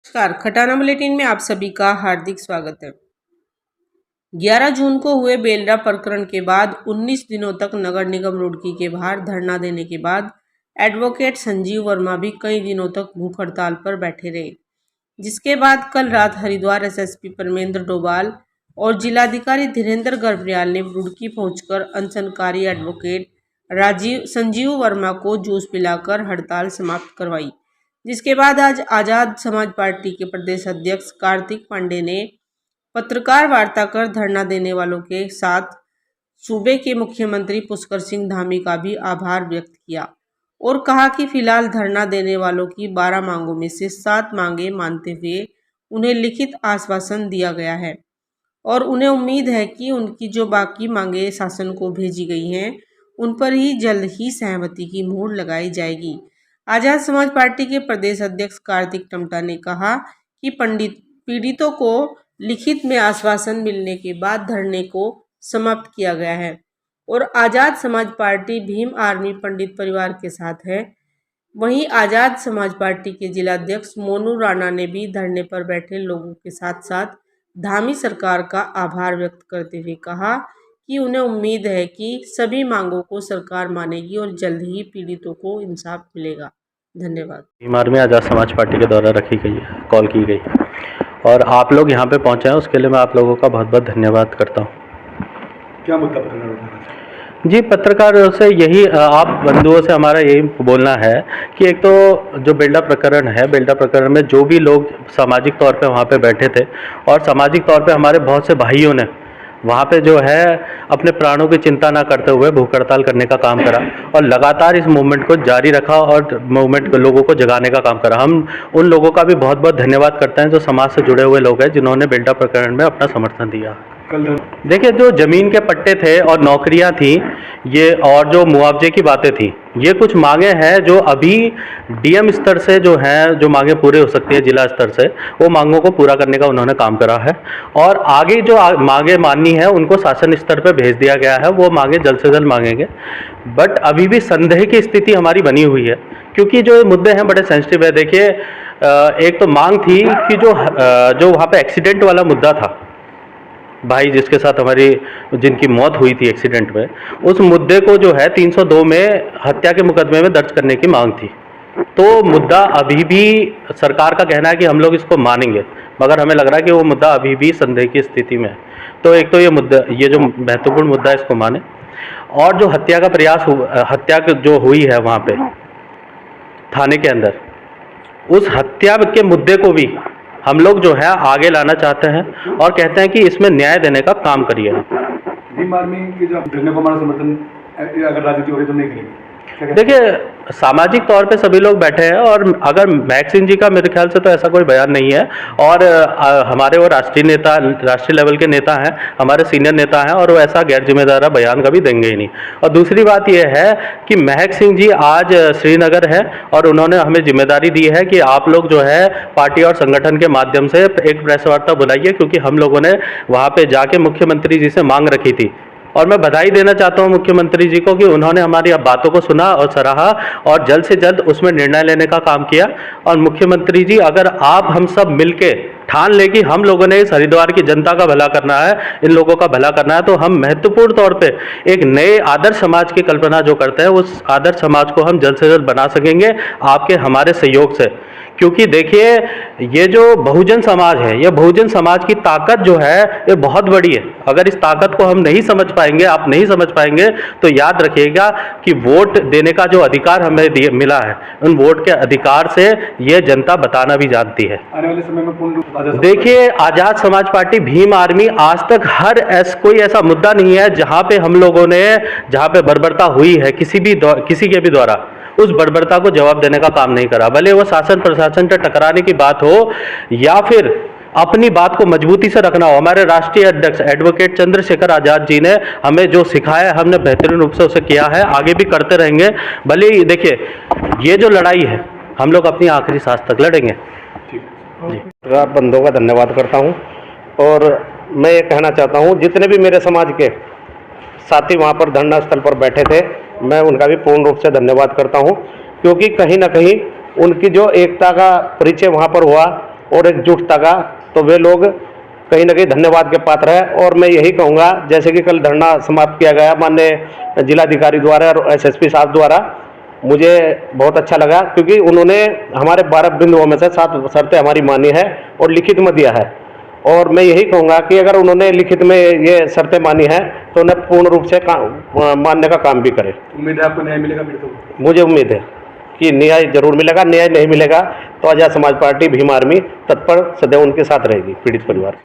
नमस्कार, खटाना बुलेटिन में आप सभी का हार्दिक स्वागत है। 11 जून को हुए बेलरा प्रकरण के बाद 19 दिनों तक नगर निगम रुड़की के बाहर धरना देने के बाद एडवोकेट संजीव वर्मा भी कई दिनों तक भूख हड़ताल पर बैठे रहे, जिसके बाद कल रात हरिद्वार एसएसपी परमेंद्र डोभाल और जिलाधिकारी धीरेन्द्र गर्ब्याल ने रुड़की पहुंचकर अनशनकारी एडवोकेट संजीव वर्मा को जूस पिलाकर हड़ताल समाप्त करवाई। जिसके बाद आज आजाद समाज पार्टी के प्रदेश अध्यक्ष कार्तिक पांडे ने पत्रकार वार्ता कर धरना देने वालों के साथ सूबे के मुख्यमंत्री पुष्कर सिंह धामी का भी आभार व्यक्त किया और कहा कि फिलहाल धरना देने वालों की 12 मांगों में से 7 मांगे मानते हुए उन्हें लिखित आश्वासन दिया गया है और उन्हें उम्मीद है कि उनकी जो बाकी मांगे शासन को भेजी गई हैं उन पर ही जल्द ही सहमति की मोहर लगाई जाएगी। आजाद समाज पार्टी के प्रदेश अध्यक्ष कार्तिक टमटा ने कहा कि पीड़ितों को लिखित में आश्वासन मिलने के बाद धरने को समाप्त किया गया है और आजाद समाज पार्टी भीम आर्मी पंडित परिवार के साथ है। वहीं आजाद समाज पार्टी के जिलाध्यक्ष मोनू राणा ने भी धरने पर बैठे लोगों के साथ साथ धामी सरकार का आभार व्यक्त करते हुए कहा कि उन्हें उम्मीद है कि सभी मांगों को सरकार मानेगी और जल्द ही पीड़ितों को इंसाफ मिलेगा। धन्यवाद। बीमार में आजाद समाज पार्टी के द्वारा रखी गई है, कॉल की गई और आप लोग यहाँ पे पहुँचे हैं, उसके लिए मैं आप लोगों का बहुत बहुत धन्यवाद करता हूँ। क्या मुद्दा पत्रकार जी, पत्रकारों से यही आप बंधुओं से हमारा यही बोलना है कि एक तो जो बेलरा प्रकरण है, बेलरा प्रकरण में जो भी लोग सामाजिक तौर पे वहाँ पे बैठे थे और सामाजिक तौर पे हमारे बहुत से भाइयों ने वहाँ पे जो है अपने प्राणों की चिंता ना करते हुए भूख हड़ताल करने का काम करा और लगातार इस मूवमेंट को जारी रखा और मूवमेंट को लोगों को जगाने का काम करा। हम उन लोगों का भी बहुत बहुत धन्यवाद करते हैं जो समाज से जुड़े हुए लोग हैं, जिन्होंने बेलरा प्रकरण में अपना समर्थन दिया। देखिए, जो ज़मीन के पट्टे थे और नौकरियां थी ये और जो मुआवजे की बातें थी, ये कुछ मांगे हैं जो अभी डीएम स्तर से जो हैं, जो मांगे पूरे हो सकती है जिला स्तर से, वो मांगों को पूरा करने का उन्होंने काम करा है और आगे जो मांगे माननी है उनको शासन स्तर पर भेज दिया गया है। वो मांगे जल्द से जल्द मांगेंगे, बट अभी भी संदेह की स्थिति हमारी बनी हुई है क्योंकि जो मुद्दे हैं बड़े सेंसिटिव है। देखिए, एक तो मांग थी कि जो वहाँ पे एक्सीडेंट वाला मुद्दा था, भाई जिसके साथ जिनकी मौत हुई थी एक्सीडेंट में, उस मुद्दे को जो है 302 में हत्या के मुकदमे में दर्ज करने की मांग थी। तो मुद्दा अभी भी सरकार का कहना है कि हम लोग इसको मानेंगे, मगर हमें लग रहा है कि वो मुद्दा अभी भी संदेह की स्थिति में है। तो एक तो ये जो महत्वपूर्ण मुद्दा है इसको माने, और जो हत्या का प्रयास हत्या जो हुई है वहाँ पे थाने के अंदर, उस हत्या के मुद्दे को भी हम लोग जो है आगे लाना चाहते हैं और कहते हैं कि इसमें न्याय देने का काम करिए। भीम आर्मी की जो धरने को हमारा समर्थन अगर राजनीति होगी तो नहीं करेंगे। देखिए, सामाजिक तौर पे सभी लोग बैठे हैं और अगर महक सिंह जी का मेरे ख्याल से तो ऐसा कोई बयान नहीं है और हमारे वो राष्ट्रीय लेवल के नेता हैं, हमारे सीनियर नेता हैं और वो ऐसा गैर जिम्मेदार बयान कभी देंगे ही नहीं। और दूसरी बात ये है कि महक सिंह जी आज श्रीनगर है और उन्होंने हमें जिम्मेदारी दी है कि आप लोग जो है पार्टी और संगठन के माध्यम से एक प्रेस वार्ता बुलाइए, क्योंकि हम लोगों ने वहाँ पर जाके मुख्यमंत्री जी से मांग रखी थी। और मैं बधाई देना चाहता हूं मुख्यमंत्री जी को कि उन्होंने हमारी अब बातों को सुना और सराहा और जल्द से जल्द उसमें निर्णय लेने का काम किया। और मुख्यमंत्री जी, अगर आप हम सब मिलके ठान ले कि हम लोगों ने इस हरिद्वार की जनता का भला करना है, इन लोगों का भला करना है, तो हम महत्वपूर्ण तौर पे एक नए आदर्श समाज की कल्पना जो करते हैं, उस आदर्श समाज को हम जल्द से जल्द बना सकेंगे आपके हमारे सहयोग से। क्योंकि देखिए, ये जो बहुजन समाज है, ये बहुजन समाज की ताकत जो है ये बहुत बड़ी है। अगर इस ताकत को हम नहीं समझ पाएंगे, आप नहीं समझ पाएंगे, तो याद रखिएगा कि वोट देने का जो अधिकार हमें मिला है, उन वोट के अधिकार से ये जनता बताना भी जानती है। आने वाले समय में देखिए, आजाद समाज पार्टी भीम आर्मी आज तक कोई ऐसा मुद्दा नहीं है जहाँ पे हम लोगों ने, जहाँ पे बर्बरता हुई है किसी के भी द्वारा, उस बर्बरता को जवाब देने का काम नहीं करा। भले वो शासन प्रशासन से टकराने की बात हो या फिर अपनी बात को मजबूती से रखना हो। हमारे राष्ट्रीय अध्यक्ष एडवोकेट चंद्रशेखर आजाद जी ने हमें जो सिखाया, हमने बेहतरीन रूप से उसे किया है, आगे भी करते रहेंगे। भले ही देखिए, ये जो लड़ाई है हम लोग अपनी आखिरी सांस तक लड़ेंगे। जी, आप बंधुओं का धन्यवाद करता हूं और मैं ये कहना चाहता हूं, जितने भी मेरे समाज के साथी वहाँ पर धरना स्थल पर बैठे थे, मैं उनका भी पूर्ण रूप से धन्यवाद करता हूं, क्योंकि कहीं ना कहीं उनकी जो एकता का परिचय वहाँ पर हुआ और एकजुटता का, तो वे लोग कहीं ना कहीं धन्यवाद के पात्र है। और मैं यही कहूँगा, जैसे कि कल धरना समाप्त किया गया माननीय जिलाधिकारी द्वारा और एसएसपी साहब द्वारा, मुझे बहुत अच्छा लगा, क्योंकि उन्होंने हमारे 12 बिंदुओं में से 7 शर्तें हमारी मानी है और लिखित में दिया है। और मैं यही कहूँगा कि अगर उन्होंने लिखित में ये शर्तें मानी है तो उन्हें पूर्ण रूप से मानने का काम भी करें। उम्मीद है आपको न्याय मिलेगा फिर तो? मुझे उम्मीद है कि न्याय जरूर मिलेगा। न्याय नहीं मिलेगा तो आज़ाद समाज पार्टी भीम आर्मी तत्पर सदैव उनके साथ रहेगी, पीड़ित परिवार।